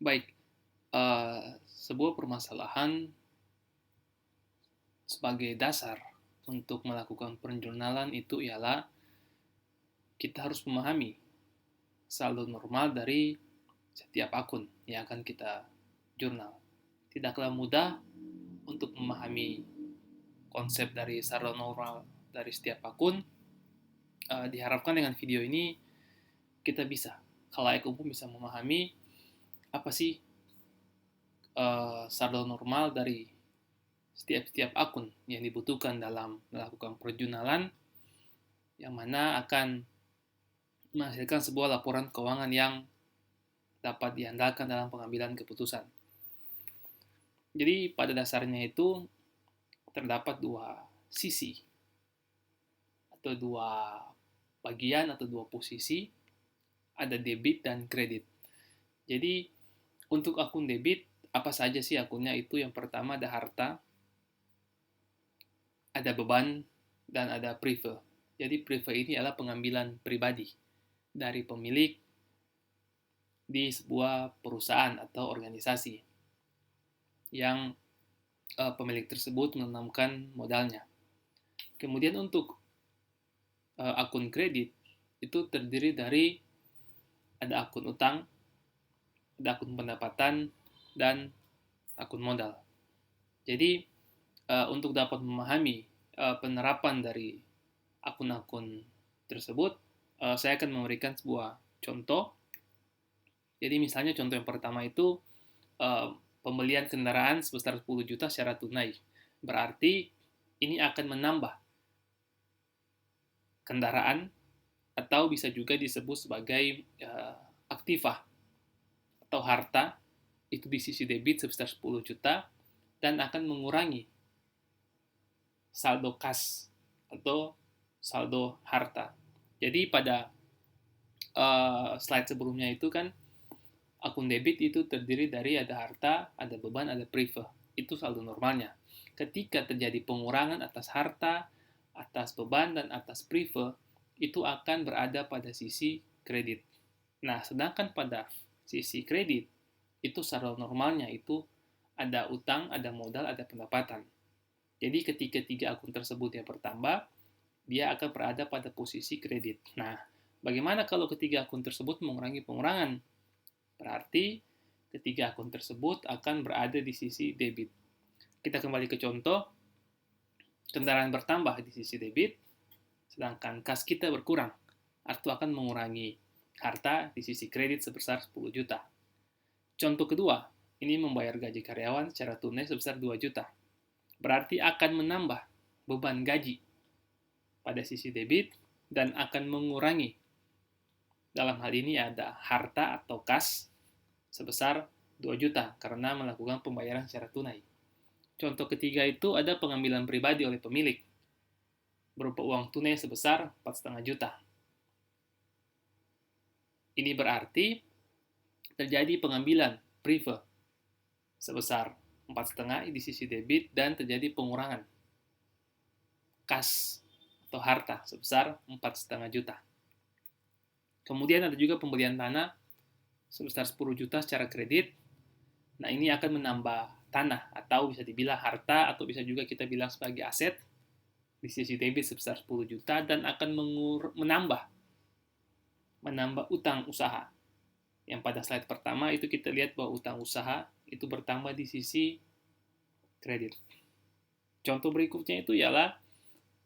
Baik, sebuah permasalahan sebagai dasar untuk melakukan penjurnalan itu ialah kita harus memahami saldo normal dari setiap akun yang akan kita jurnal. Tidaklah mudah untuk memahami konsep dari saldo normal dari setiap akun. Diharapkan dengan video ini kita bisa, khalayak umum bisa memahami apa sih saldo normal dari setiap akun yang dibutuhkan dalam melakukan perjurnalan, yang mana akan menghasilkan sebuah laporan keuangan yang dapat diandalkan dalam pengambilan keputusan. Jadi pada dasarnya itu terdapat dua sisi atau dua bagian atau dua posisi, ada debit dan kredit. Jadi untuk akun debit, apa saja sih akunnya itu? Yang pertama ada harta, ada beban, dan ada prive. Jadi prive ini adalah pengambilan pribadi dari pemilik di sebuah perusahaan atau organisasi yang pemilik tersebut menanamkan modalnya. Kemudian untuk akun kredit itu terdiri dari ada akun utang, ada akun pendapatan, dan akun modal. Jadi untuk dapat memahami penerapan dari akun-akun tersebut, saya akan memberikan sebuah contoh. Jadi misalnya contoh yang pertama itu pembelian kendaraan sebesar 10 juta secara tunai. Berarti ini akan menambah kendaraan atau bisa juga disebut sebagai aktiva atau harta itu di sisi debit sebesar 10 juta dan akan mengurangi saldo kas atau saldo harta. Jadi pada slide sebelumnya itu kan akun debit itu terdiri dari ada harta, ada beban, ada prive. Itu saldo normalnya. Ketika terjadi pengurangan atas harta, atas beban, dan atas prive, itu akan berada pada sisi kredit. Nah, sedangkan pada sisi kredit, itu saldo normalnya itu ada utang, ada modal, ada pendapatan. Jadi ketika tiga akun tersebut yang bertambah, dia akan berada pada posisi kredit. Nah, bagaimana kalau ketiga akun tersebut mengurangi pengurangan? Berarti ketiga akun tersebut akan berada di sisi debit. Kita kembali ke contoh, kendaraan bertambah di sisi debit, sedangkan kas kita berkurang, atau akan mengurangi harta di sisi kredit sebesar 10 juta. Contoh kedua, ini membayar gaji karyawan secara tunai sebesar 2 juta. Berarti akan menambah beban gaji pada sisi debit dan akan mengurangi. Dalam hal ini ada harta atau kas sebesar 2 juta karena melakukan pembayaran secara tunai. Contoh ketiga itu ada pengambilan pribadi oleh pemilik berupa uang tunai sebesar 4,5 juta. Ini berarti terjadi pengambilan prive sebesar 4,5 di sisi debit dan terjadi pengurangan kas atau harta sebesar 4,5 juta. Kemudian ada juga pembelian tanah sebesar 10 juta secara kredit. Nah, ini akan menambah tanah atau bisa dibilang harta atau bisa juga kita bilang sebagai aset di sisi debit sebesar 10 juta dan akan menambah utang usaha. Yang pada slide pertama itu kita lihat bahwa utang usaha itu bertambah di sisi kredit. Contoh berikutnya itu ialah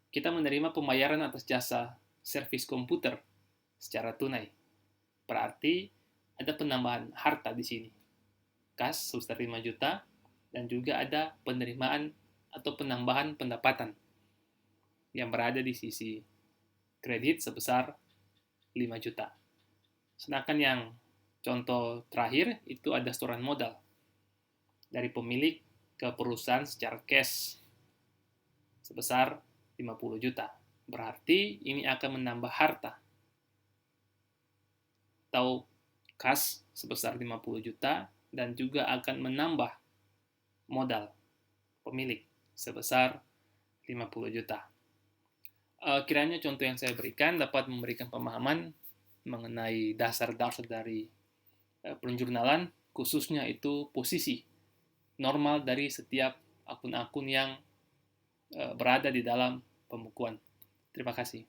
kita menerima pembayaran atas jasa servis komputer secara tunai. Berarti ada penambahan harta di sini. Kas sebesar 5 juta dan juga ada penerimaan atau penambahan pendapatan yang berada di sisi kredit sebesar 5 juta. Sedangkan yang contoh terakhir itu ada setoran modal dari pemilik ke perusahaan secara cash sebesar 50 juta. Berarti ini akan menambah harta atau kas sebesar 50 juta dan juga akan menambah modal pemilik sebesar 50 juta. Kiranya contoh yang saya berikan dapat memberikan pemahaman mengenai dasar-dasar dari penjurnalan khususnya itu posisi normal dari setiap akun-akun yang berada di dalam pembukuan. Terima kasih.